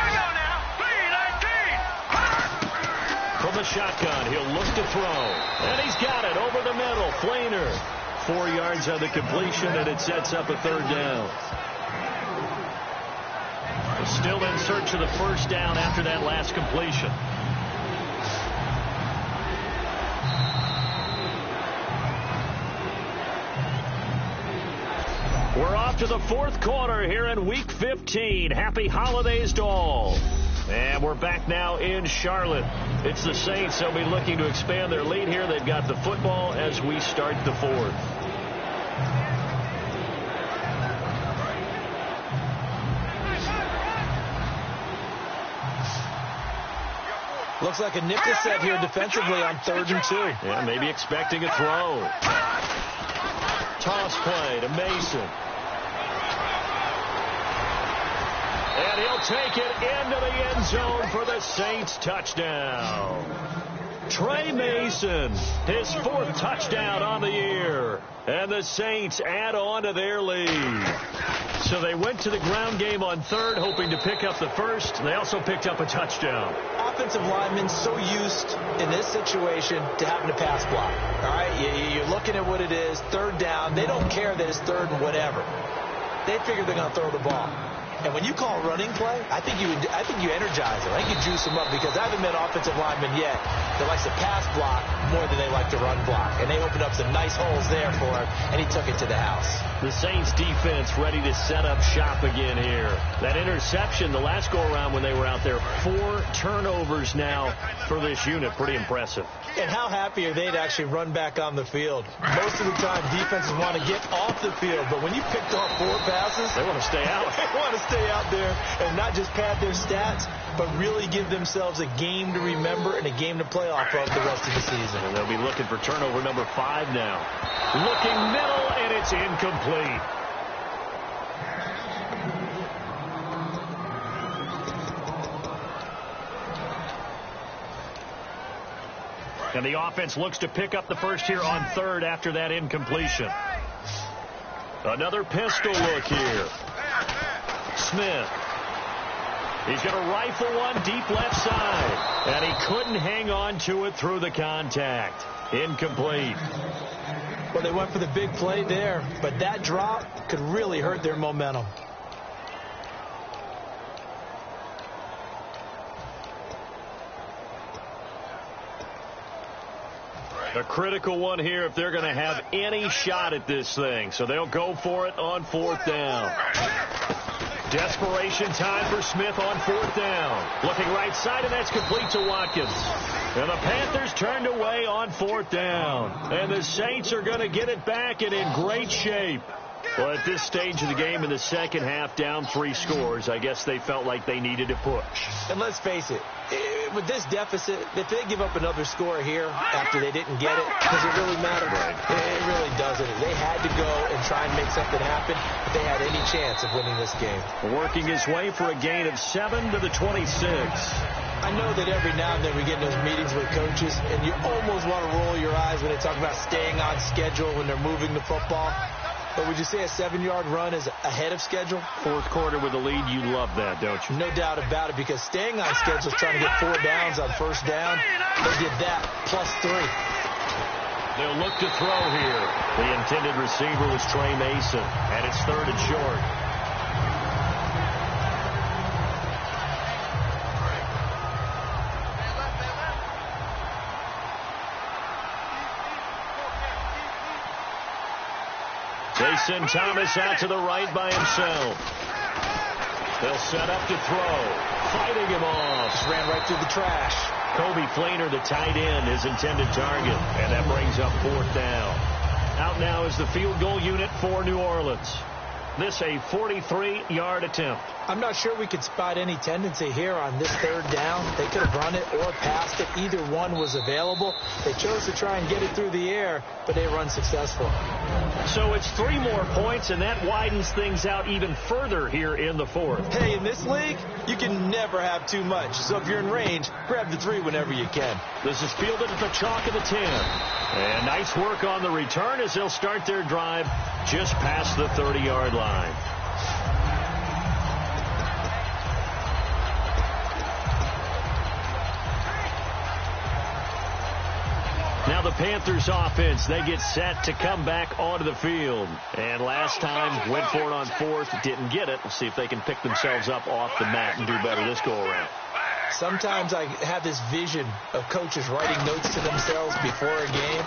we go now. 3-19. From the shotgun, he'll look to throw. And he's got it over the middle. Flainer. 4 yards on the completion, and it sets up a 3rd down. Still in search of the 1st down after that last completion. We're off to the 4th quarter here in Week 15. Happy holidays to all. And we're back now in Charlotte. It's the Saints. They'll be looking to expand their lead here. They've got the football as we start the fourth. Looks like a nickel set here defensively on 3rd and 2. Yeah, maybe expecting a throw. Toss play to Mason. And he'll take it into the end zone for the Saints touchdown. Trey Mason, his 4th touchdown on the year. And the Saints add on to their lead. So they went to the ground game on 3rd, hoping to pick up the 1st. They also picked up a touchdown. Offensive linemen so used in this situation to having to pass block. All right, you're looking at what it is, 3rd down. They don't care that it's 3rd and whatever. They figure they're going to throw the ball. And when you call running play, I think you energize them. I think you juice them up because I haven't met offensive linemen yet that likes to pass block more than they like to run block. And they opened up some nice holes there for him, and he took it to the house. The Saints defense ready to set up shop again here. That interception the last go-around when they were out there, 4 turnovers now for this unit. Pretty impressive. And how happy are they to actually run back on the field? Most of the time, defenses want to get off the field. But when you picked off 4 passes, they want to stay out. They want to stay out there and not just pad their stats, but really give themselves a game to remember and a game to play off of the rest of the season. And they'll be looking for turnover number 5 now. Looking middle, and it's incomplete. And the offense looks to pick up the first here on 3rd after that incompletion. Another pistol look here. Smith. He's going to rifle one deep left side. And he couldn't hang on to it through the contact. Incomplete. Well, they went for the big play there, but that drop could really hurt their momentum. A critical one here if they're going to have any shot at this thing. So they'll go for it on 4th down. Desperation time for Smith on 4th down. Looking right side, and that's complete to Watkins. And the Panthers turned away on 4th down. And the Saints are going to get it back and in great shape. Well, at this stage of the game in the second half, down 3 scores, I guess they felt like they needed to push. And let's face it, with this deficit, if they give up another score here after they didn't get it, does it really matter? Right. It really doesn't. They had to go and try and make something happen if they had any chance of winning this game. Working his way for a gain of 7 to the 26. I know that every now and then we get in those meetings with coaches, and you almost want to roll your eyes when they talk about staying on schedule when they're moving the football. But would you say a 7-yard run is ahead of schedule? 4th quarter with the lead, you love that, don't you? No doubt about it, because staying on schedule is trying to get 4 downs on 1st down. They did that plus 3. They'll look to throw here. The intended receiver was Trey Mason, and it's 3rd and short. Jason Thomas out to the right by himself. They'll set up to throw. Fighting him off. Just ran right through the trash. Kobe Fleener, the tight end, his intended target. And that brings up 4th down. Out now is the field goal unit for New Orleans. This a 43-yard attempt. I'm not sure we could spot any tendency here on this 3rd down. They could have run it or passed it. Either one was available. They chose to try and get it through the air, but they run successful. So it's 3 more points, and that widens things out even further here in the 4th. Hey, in this league, you can never have too much. So if you're in range, grab the 3 whenever you can. This is fielded at the chalk of the 10. And nice work on the return as they'll start their drive just past the 30-yard line. Now the Panthers offense, they get set to come back onto the field. And last time, went for it on 4th, didn't get it. We'll see if they can pick themselves up off the mat and do better this go-around. Sometimes I have this vision of coaches writing notes to themselves before a game.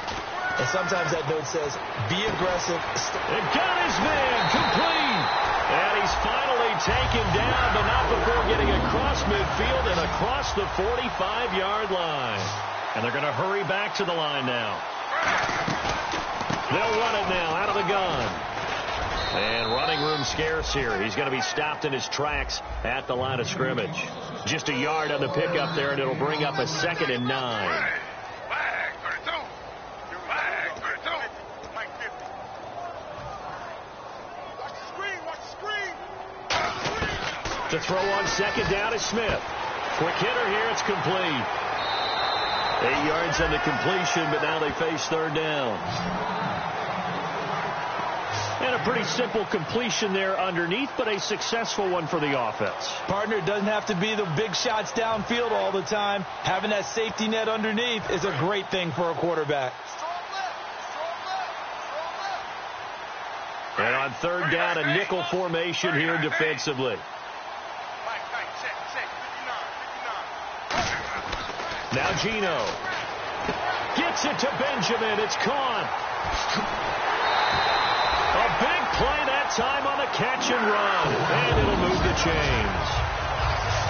And sometimes that note says, be aggressive. It got his man complete. And he's finally taken down, but not before getting across midfield and across the 45-yard line. And they're going to hurry back to the line now. They'll run it now out of the gun. And running room scarce here. He's going to be stopped in his tracks at the line of scrimmage. Just a yard on the pickup there, and it'll bring up a 2nd and 9. To throw on 2nd down is Smith. Quick hitter here. It's complete. 8 yards on the completion, but now they face 3rd down. And a pretty simple completion there underneath, but a successful one for the offense. Partner, it doesn't have to be the big shots downfield all the time. Having that safety net underneath is a great thing for a quarterback. And on 3rd down, a nickel formation here defensively. Now Gino gets it to Benjamin. It's caught. A big play that time on the catch and run. And it'll move the chains.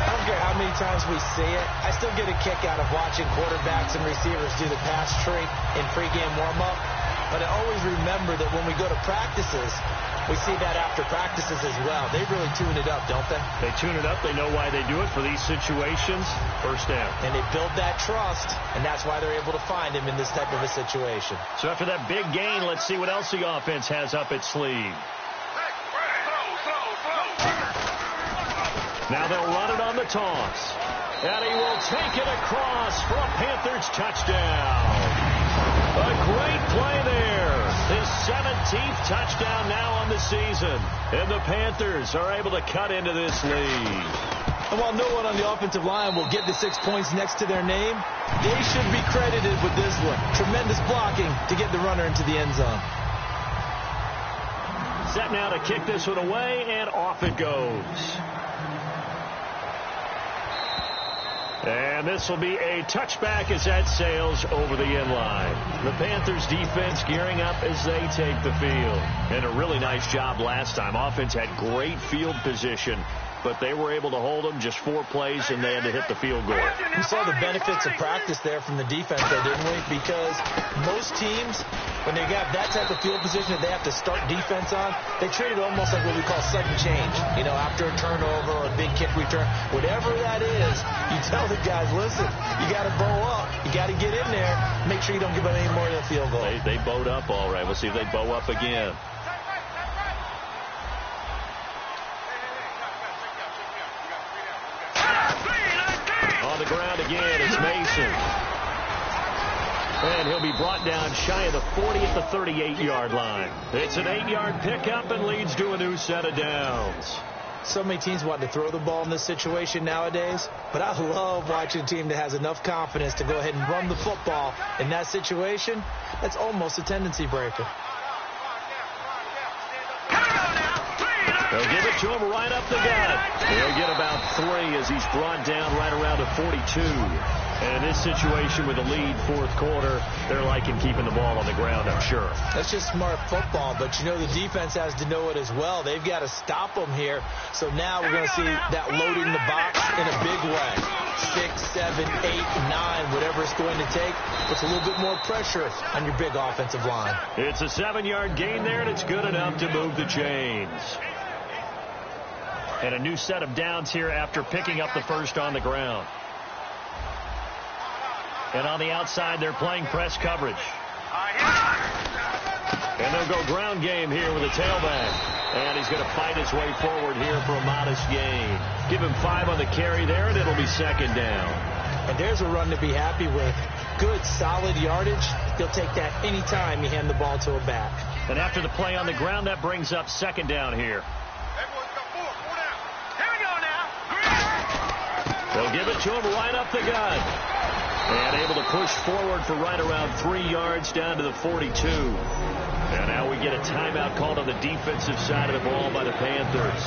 I don't care how many times we see it. I still get a kick out of watching quarterbacks and receivers do the pass trick in pregame warm-up. But I always remember that when we go to practices, we see that after practices as well. They really tune it up, don't they? They tune it up. They know why they do it for these situations. 1st down. And they build that trust, and that's why they're able to find him in this type of a situation. So after that big gain, let's see what else the offense has up its sleeve. Now they'll run it on the toss. And he will take it across for a Panthers touchdown. A great play there. His 17th touchdown now on the season. And the Panthers are able to cut into this lead. And while no one on the offensive line will get the 6 points next to their name, they should be credited with this one. Tremendous blocking to get the runner into the end zone. Set now to kick this one away, and off it goes. And this will be a touchback as that sails over the end line. The Panthers defense gearing up as they take the field. And a really nice job last time. Offense had great field position, but they were able to hold them just 4 plays, and they had to hit the field goal. We saw the benefits of practice there from the defense, though, didn't we? Because most teams, when they have that type of field position that they have to start defense on, they treat it almost like what we call sudden change. You know, after a turnover or a big kick return, whatever that is, you tell the guys, listen, you got to bow up. You got to get in there. Make sure you don't give up any more than a field goal. They bowed up all right. We'll see if they bow up again. On the ground again, it's Mason. And he'll be brought down shy of the 40 at the 38-yard line. It's an 8-yard pickup and leads to a new set of downs. So many teams want to throw the ball in this situation nowadays, but I love watching a team that has enough confidence to go ahead and run the football in that situation. That's almost a tendency breaker. They'll give it to him right up the gut. He'll get about 3 as he's brought down right around the 42. And in this situation with the lead 4th quarter, they're liking keeping the ball on the ground, I'm sure. That's just smart football, but you know the defense has to know it as well. They've got to stop them here. So now we're going to see that loading the box in a big way. 6, 7, 8, 9, whatever it's going to take. Puts a little bit more pressure on your big offensive line. It's a 7-yard gain there, and it's good enough to move the chains. And a new set of downs here after picking up the first on the ground. And on the outside, they're playing press coverage. And they'll go ground game here with a tailback. And he's going to fight his way forward here for a modest gain. Give him 5 on the carry there, and it'll be 2nd down. And there's a run to be happy with. Good, solid yardage. He'll take that any time you hand the ball to a back. And after the play on the ground, that brings up 2nd down here. They'll give it to him right up the gut. And able to push forward for right around 3 yards down to the 42. And now we get a timeout called on the defensive side of the ball by the Panthers.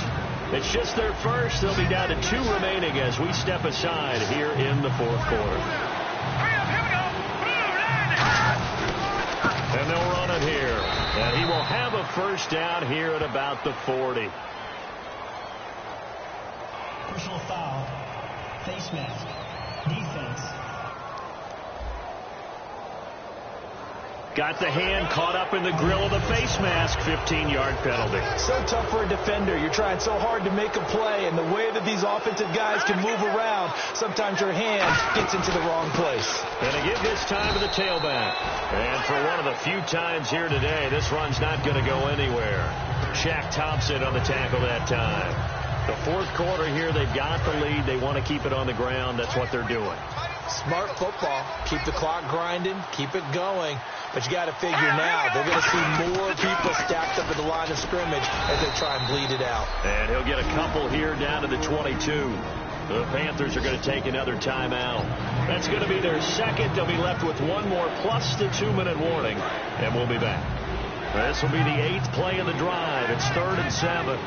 It's just their first. They'll be down to 2 remaining as we step aside here in the 4th quarter. And they'll run it here. And he will have a first down here at about the 40. foul. Face mask. Defense. Got the hand caught up in the grill of the face mask. 15-yard penalty. So tough for a defender. You're trying so hard to make a play, and the way that these offensive guys can move around, sometimes your hand gets into the wrong place. And to give this time to the tailback. And for one of the few times here today, this run's not going to go anywhere. Shaq Thompson on the tackle that time. The fourth quarter here, they've got the lead. They want to keep it on the ground. That's what they're doing. Smart football. Keep the clock grinding. Keep it going. But you got to figure now, they're going to see more people stacked up at the line of scrimmage as they try and bleed it out. And he'll get a couple here down to the 22. The Panthers are going to take another timeout. That's going to be their second. They'll be left with one more plus the 2-minute warning. And we'll be back. This will be the 8th play of the drive. It's 3rd and 7.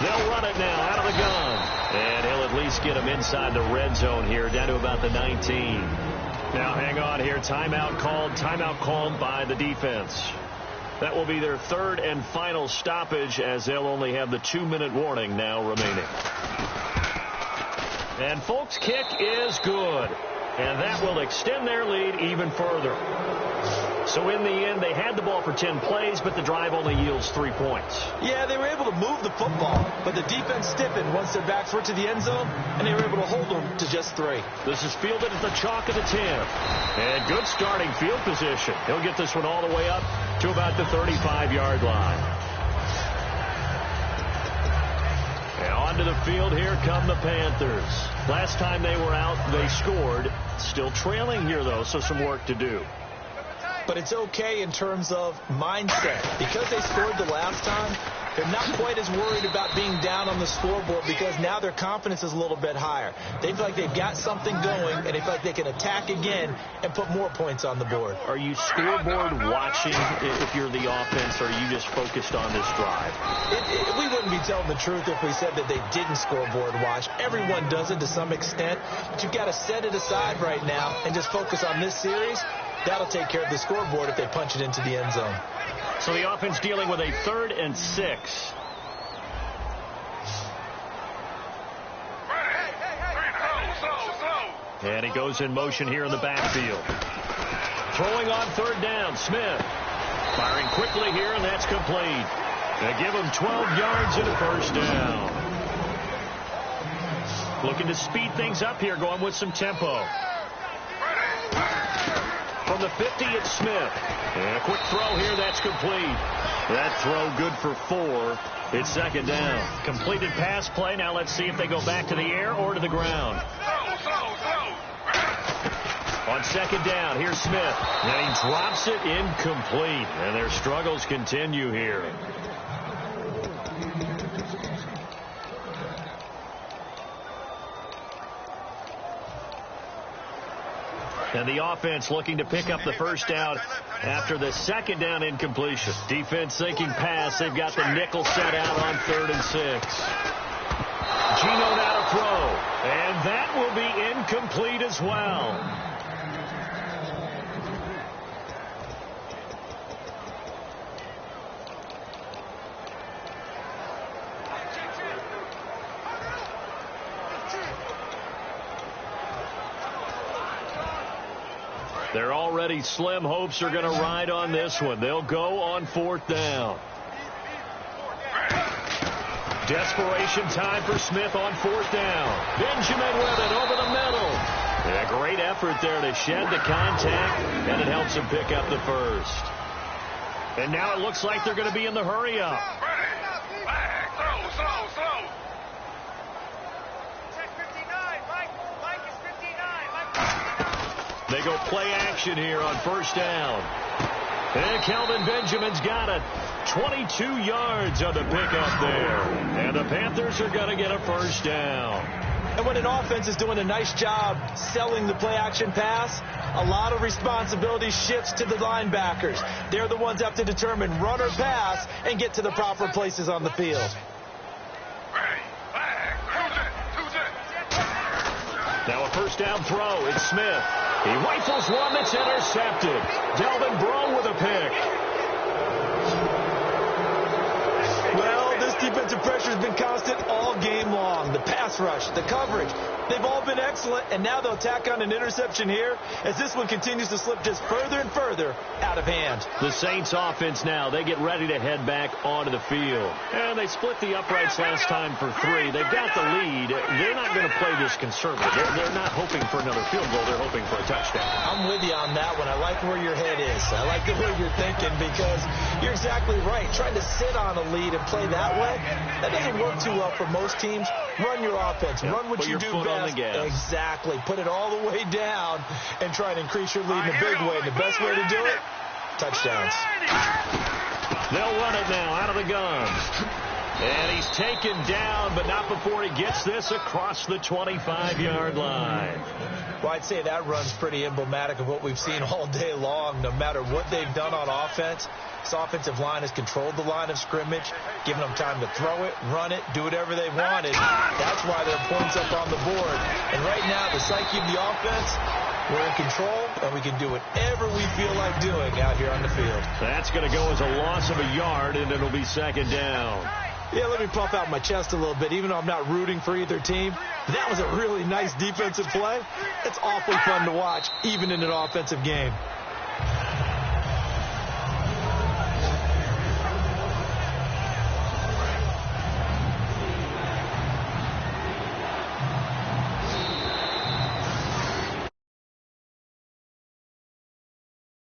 They'll run it now out of the gun. And he'll at least get him inside the red zone here, down to about the 19. Now hang on here. Timeout called by the defense. That will be their 3rd and final stoppage, as they'll only have the 2-minute warning now remaining. And folks, kick is good. And that will extend their lead even further. So in the end, they had the ball for 10 plays, but the drive only yields 3 points. Yeah, they were able to move the football, but the defense stiffened once their backs were to the end zone, and they were able to hold them to just 3. This is fielded at the chalk of the 10. And good starting field position. He'll get this one all the way up to about the 35-yard line. And onto the field, here come the Panthers. Last time they were out, they scored. Still trailing here, though, so some work to do. But it's okay in terms of mindset. Because they scored the last time, they're not quite as worried about being down on the scoreboard, because now their confidence is a little bit higher. They feel like they've got something going, and they feel like they can attack again and put more points on the board. Are you scoreboard watching if you're the offense, or are you just focused on this drive? We wouldn't be telling the truth if we said that they didn't scoreboard watch. Everyone does it to some extent, but you've got to set it aside right now and just focus on this series. That'll take care of the scoreboard if they punch it into the end zone. So the offense dealing with a 3rd and 6. And he goes in motion here in the backfield. Throwing on 3rd down, Smith. Firing quickly here, and that's complete. They give him 12 yards and a 1st down. Looking to speed things up here, going with some tempo. From the 50, it's Smith. And a quick throw here, that's complete. That throw good for 4. It's 2nd down. Completed pass play. Now let's see if they go back to the air or to the ground. On 2nd down, here's Smith. And he drops it incomplete. And their struggles continue here. And the offense looking to pick up the 1st down after the 2nd down incompletion. Defense thinking pass. They've got the nickel set out on 3rd and 6. Gino now to throw. And that will be incomplete as well. Their already slim hopes are going to ride on this one. They'll go on 4th down. Desperation time for Smith on 4th down. Benjamin with it over the middle. And a great effort there to shed the contact, and it helps him pick up the 1st. And now it looks like they're going to be in the hurry-up. They go play action here on 1st down. And Kelvin Benjamin's got it. 22 yards on the pickup there. And the Panthers are going to get a 1st down. And when an offense is doing a nice job selling the play action pass, a lot of responsibility shifts to the linebackers. They're the ones that have to determine run or pass and get to the proper places on the field. Now a 1st down throw. It's Smith. He rifles one that's intercepted. Delvin Breaux with a pick. Defensive pressure has been constant all game long. The pass rush, the coverage, they've all been excellent, and now they'll tack on an interception here as this one continues to slip just further and further out of hand. The Saints offense now, they get ready to head back onto the field. And they split the uprights last time for 3. They've got the lead. They're not going to play this conservative. They're not hoping for another field goal. They're hoping for a touchdown. I'm with you on that one. I like where your head is. I like the way you're thinking because you're exactly right. Trying to sit on a lead and play that way, that doesn't work too well for most teams. Run your offense. Run what you do best. Exactly. Put it all the way down and try and increase your lead in a big way. The best way to do it, touchdowns. They'll run it now out of the gun. And he's taken down, but not before he gets this across the 25-yard line. Well, I'd say that run's pretty emblematic of what we've seen all day long. No matter what they've done on offense, this offensive line has controlled the line of scrimmage, giving them time to throw it, run it, do whatever they wanted. That's why there are points up on the board. And right now, the psyche of the offense, we're in control, and we can do whatever we feel like doing out here on the field. That's going to go as a loss of a yard, and it'll be second down. Yeah, let me puff out my chest a little bit, even though I'm not rooting for either team. That was a really nice defensive play. It's awfully fun to watch, even in an offensive game.